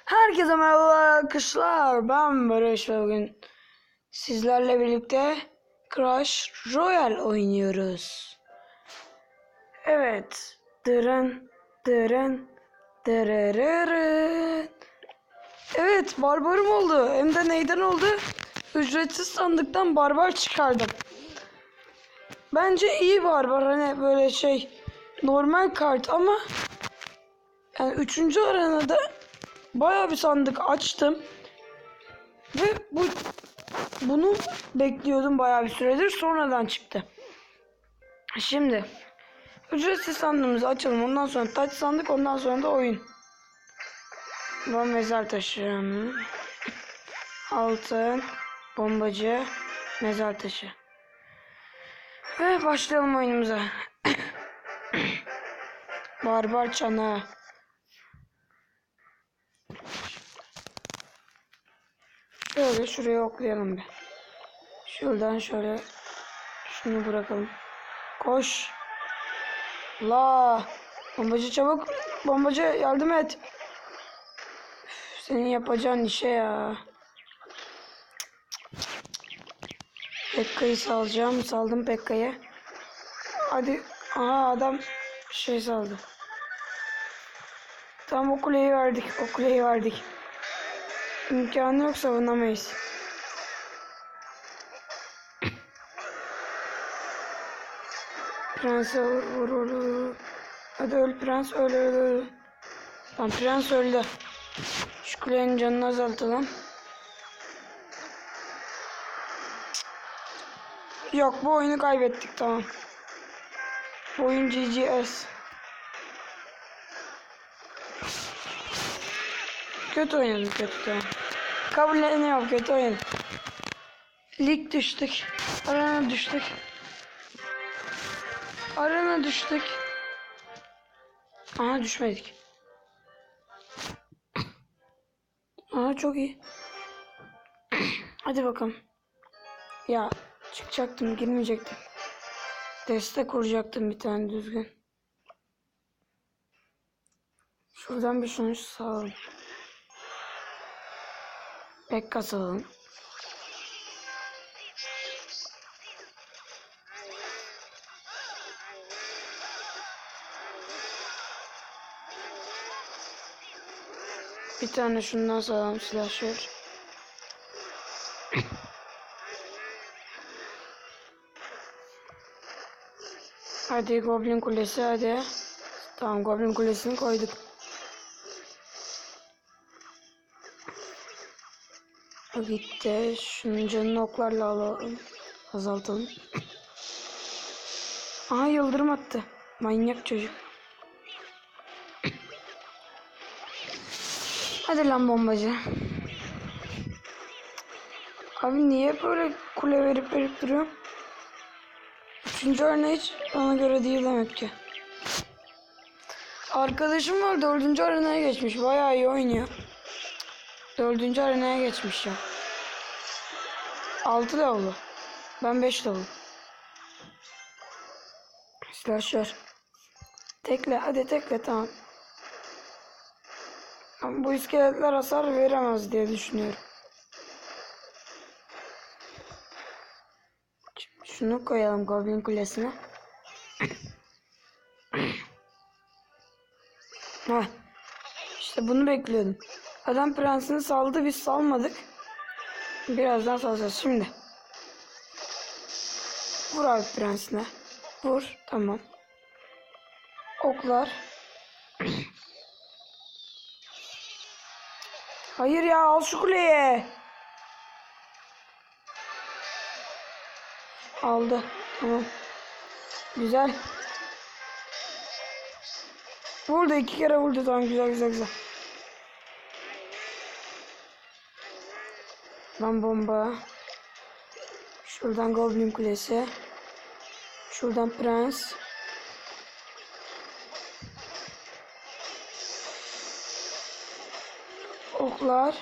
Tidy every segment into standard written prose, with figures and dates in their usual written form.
Herkese merhabalar arkadaşlar. Ben Barış ve bugün sizlerle birlikte Clash Royale oynuyoruz. Evet. Dırın dırın dırırırın. Evet, barbarım oldu. Hem de neyden oldu? Ücretsiz sandıktan barbar çıkardım. Bence iyi barbar, hani böyle normal kart ama yani 3. arenada bayağı bir sandık açtım ve bunu bekliyordum bayağı bir süredir, sonradan çıktı. Şimdi ücretsiz sandığımızı açalım, ondan sonra taç sandık, ondan sonra da oyun. Ben mezar taşı, altın, bombacı, mezar taşı. Ve başlayalım oyunumuza. Barbar çanağı. Şöyle şuraya oklayalım bir. Şuradan şöyle şunu bırakalım. Koş. La. Bombacı çabuk. Bombacı yardım et. Üf, senin yapacağın işe ya. Pekka'yı salacağım. Saldım Pekka'yı. Hadi. Aha, adam saldı. Tamam, o kuleyi verdik. O kuleyi verdik. İmkanı yok, savunamayız. Prens'e vur. Hadi öl prens, öl. Tamam, prens öldü. Şu kulenin canını azaltalım. Yok, bu oyunu kaybettik, tamam. Bu oyun GGS. Kötü oynadık, kötü, tamam. Kabulleniyorum, kötü oyun. Lig düştük. Arena düştük. Arena düştük. Aha, düşmedik. Aha, çok iyi. Hadi bakalım. Ya çıkacaktım, girmeyecektim. Destek kuracaktım bir tane düzgün. Şuradan bir sonuç sağlayalım. Pekka sağlayalım. Bir tane şundan sağlam silahşör. Hadi Goblin Kulesi, hadi. Tamam, Goblin Kulesi'ni koyduk. O gitti. Şunun canını oklarla alalım. Azaltalım. Aha, yıldırım attı. Manyak çocuk. Hadi lan bombacı. Abi niye böyle kule verip duruyor? 3. arena hiç bana göre değil demek ki. Arkadaşım var, 4. arenaya geçmiş. Bayağı iyi oynuyor. 4. arenaya geçmiş ya. 6 level. Ben 5 level. Slasher. Tekle, hadi tekle, tamam. Ama bu iskeletler hasar veremez diye düşünüyorum. Şunu koyalım Goblin Kulesi'ne. Heh. İşte bunu bekliyordum. Adam prensini saldı, biz salmadık. Birazdan salacağız şimdi. Vur abi prensine. Vur, tamam. Oklar. Hayır ya, al şu kuleye. Aldı, tamam. Güzel. Vurdu, 2 kere vurdu, tamam, güzel. Lan bomba. Şuradan Goblin Kulesi. Şuradan prens. Oklar.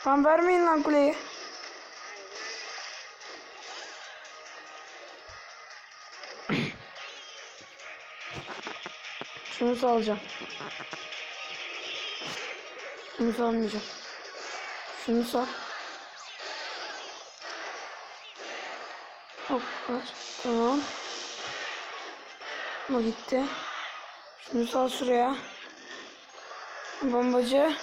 Lan vermeyin lan kuleyi. Şunu salacağım. Şunu salmayacağım. Şunu sal. Hop var. Tamam. Bu gitti. Şunu sal şuraya. Bombacı.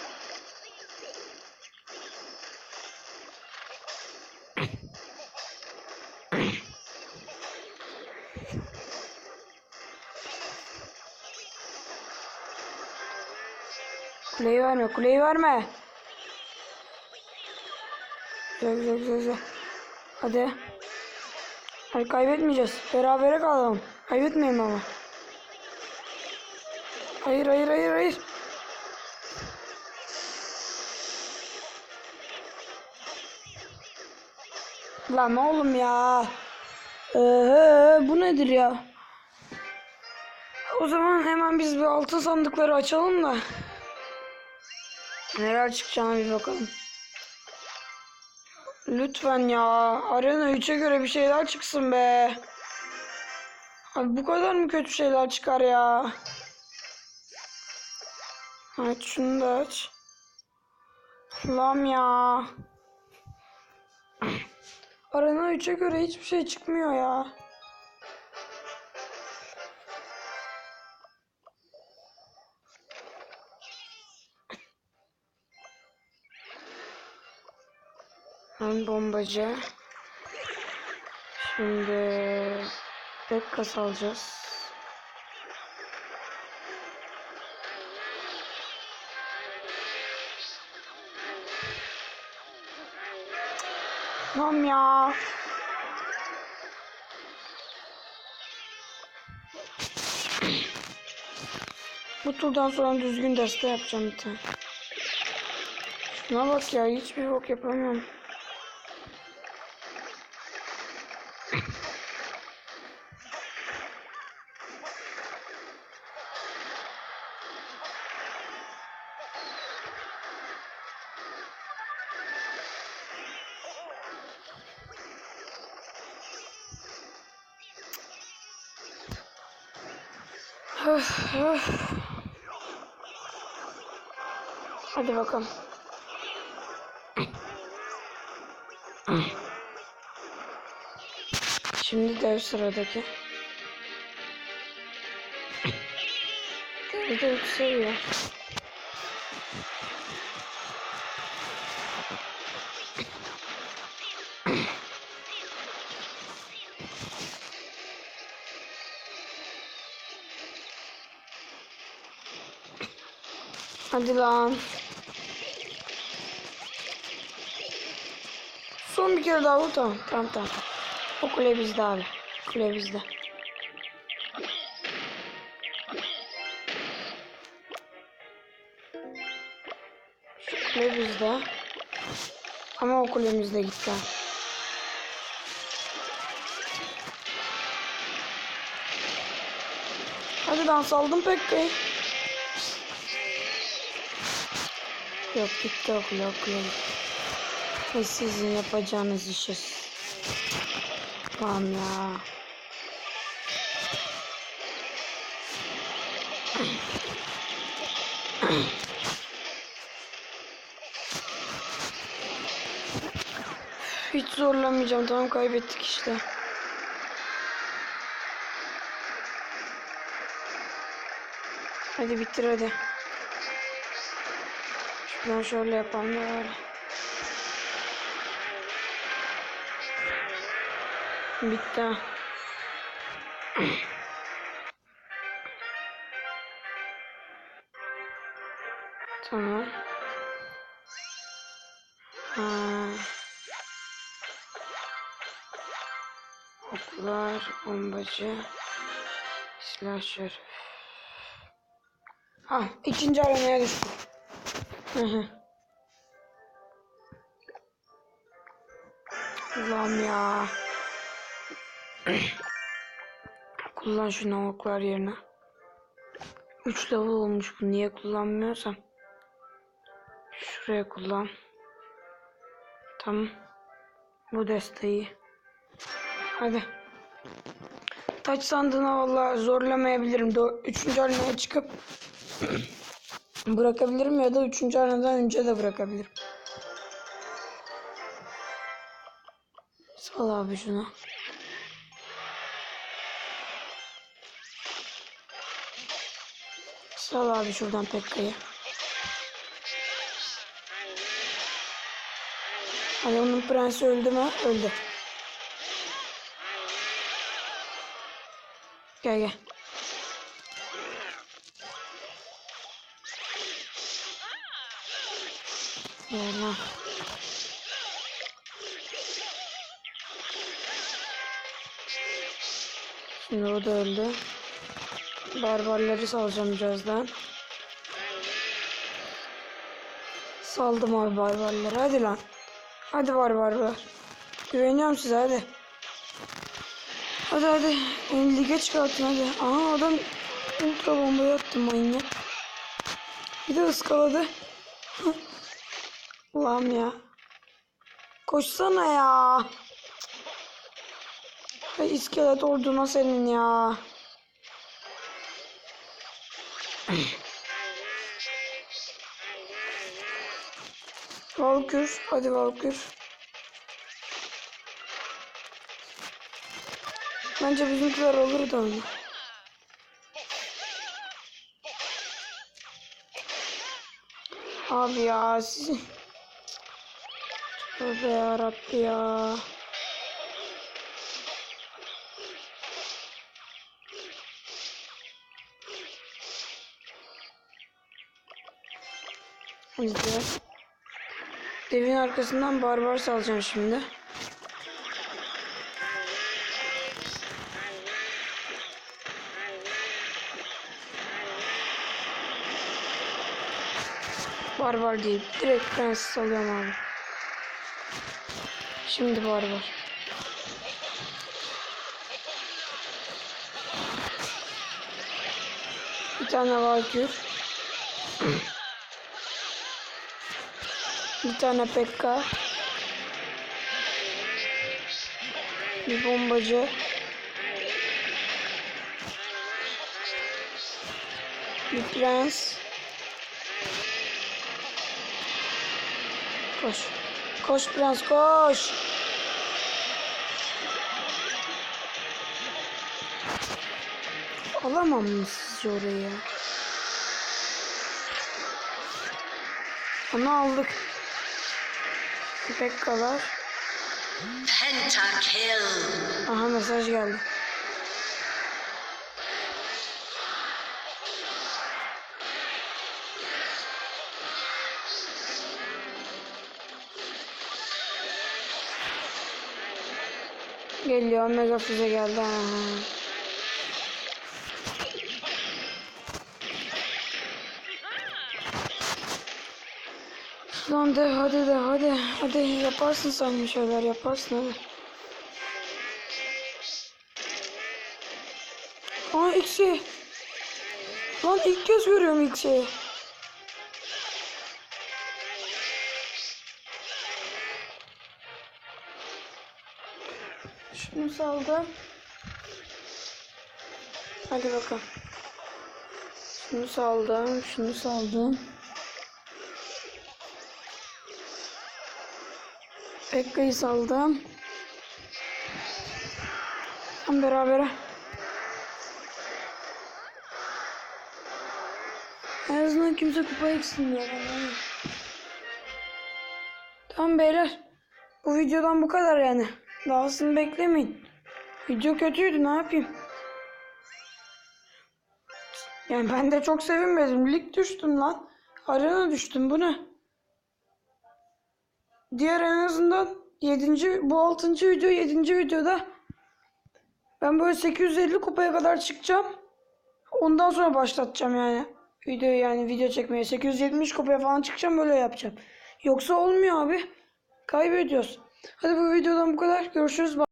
Kuleyi verme, kuleyi verme. Güzel, güzel, güzel, güzel. Hadi. Hadi kaybetmeyeceğiz. Berabere kalalım. Kaybetmeyelim ama. Hayır, hayır, hayır, hayır. Lan oğlum ya. Bu nedir ya? O zaman hemen biz bir altın sandıkları açalım da. Neler çıkacağına bir bakalım. Lütfen ya. Arena 3'e göre bir şeyler çıksın be. Abi bu kadar mı kötü şeyler çıkar ya? Aç şunu da aç. Allah'ım ya. Arena 3'e göre hiçbir şey çıkmıyor ya. Bombacı. Şimdi Bekkas alacağız. Tamam ya. Bu turdan sonra düzgün deste yapacağım bir tane. Şuna bak ya, hiçbir bok yapamıyorum. Hadi bakalım. Şimdi dev sıradaki. Dev de yükseliyor. Hadi lan. Son bir kere daha vur, tamam. Tamam. O kule bizde abi. Kule bizde. Şu kule bizde. Ama o kulemiz de gitti. Hadi lan, saldım Pekka'yı. Yok, gitti o kule, o kule. Ve sizin yapacağınız işi. Tamam ya. Hiç zorlamayacağım, tamam, kaybettik işte. Hadi bitir hadi. Şuradan şöyle yapalım da öyle. Bitti. Tamam. Oklar, bombacı, slasher. İkinci arenaya düştük. Allah'ım ya. Kullan şu navuklar yerine. 3 level olmuş bu, niye kullanmıyorsam. Şuraya kullan. Tamam. Bu desteği. Hadi. taç sandığına vallahi zorlamayabilirim. 3. arenaya çıkıp bırakabilirim ya da 3. arenadan önce de bırakabilirim. Sal abi şunu. Sal abi şuradan Pekka'yı. Hadi onun prensi öldü mü? Öldü. Gel gel. Gel lan. Şimdi o da öldü. Barbarları salacağım birazdan. Saldım abi barbarları. Hadi lan. Hadi barbarlar. Güveniyorum size hadi. Hadi hadi. Beni lige çıkartın hadi. Aha adam ultra bombayı attı manyak. Bir de ıskaladı. Ulan ya. Koşsana ya. Ay iskelet orduna senin ya. Valkür. Hadi Valkür. Bence bizimkiler olur da onu. Abi ya sizin... Tövbe yarabbi ya. Hadi de. Devin arkasından barbar salacağım şimdi. Barbar değil. Direkt prenses alıyorum abi. Şimdi barbar. Bir tane Valkür. Bir tane Pekka. Bir bombacı. Bir prens. Koş. Koş prens koş. Alamam mı sizce orayı ya? Onu aldık. Pekkalar. Pentakill. Aha mesaj geldi. Geliyor mega füze geldi. Aha. Lan de hadi de hadi. Hadi yaparsın sen bir şeyler yaparsın hadi. Aa X'i. Lan ilk kez görüyorum X'i. Şunu saldım. Hadi bakalım. Şunu saldım. Şunu saldım. Pekka'yı saldım. Tam beraber. En azından kimse kupa eksilmiyor. Tamam beyler. Bu videodan bu kadar yani. Dahasını beklemeyin. Video kötüydü ne yapayım. Yani ben de çok sevinmedim. Lig düştüm lan. Arena düştüm bu ne? Diğer en azından 7. bu 6. video 7. videoda ben böyle 850 kupaya kadar çıkacağım. Ondan sonra başlatacağım yani. Videoyu yani video çekmeye 870 kupaya falan çıkacağım öyle yapacağım. Yoksa olmuyor abi. Kaybediyoruz. Hadi bu videodan bu kadar. Görüşürüz.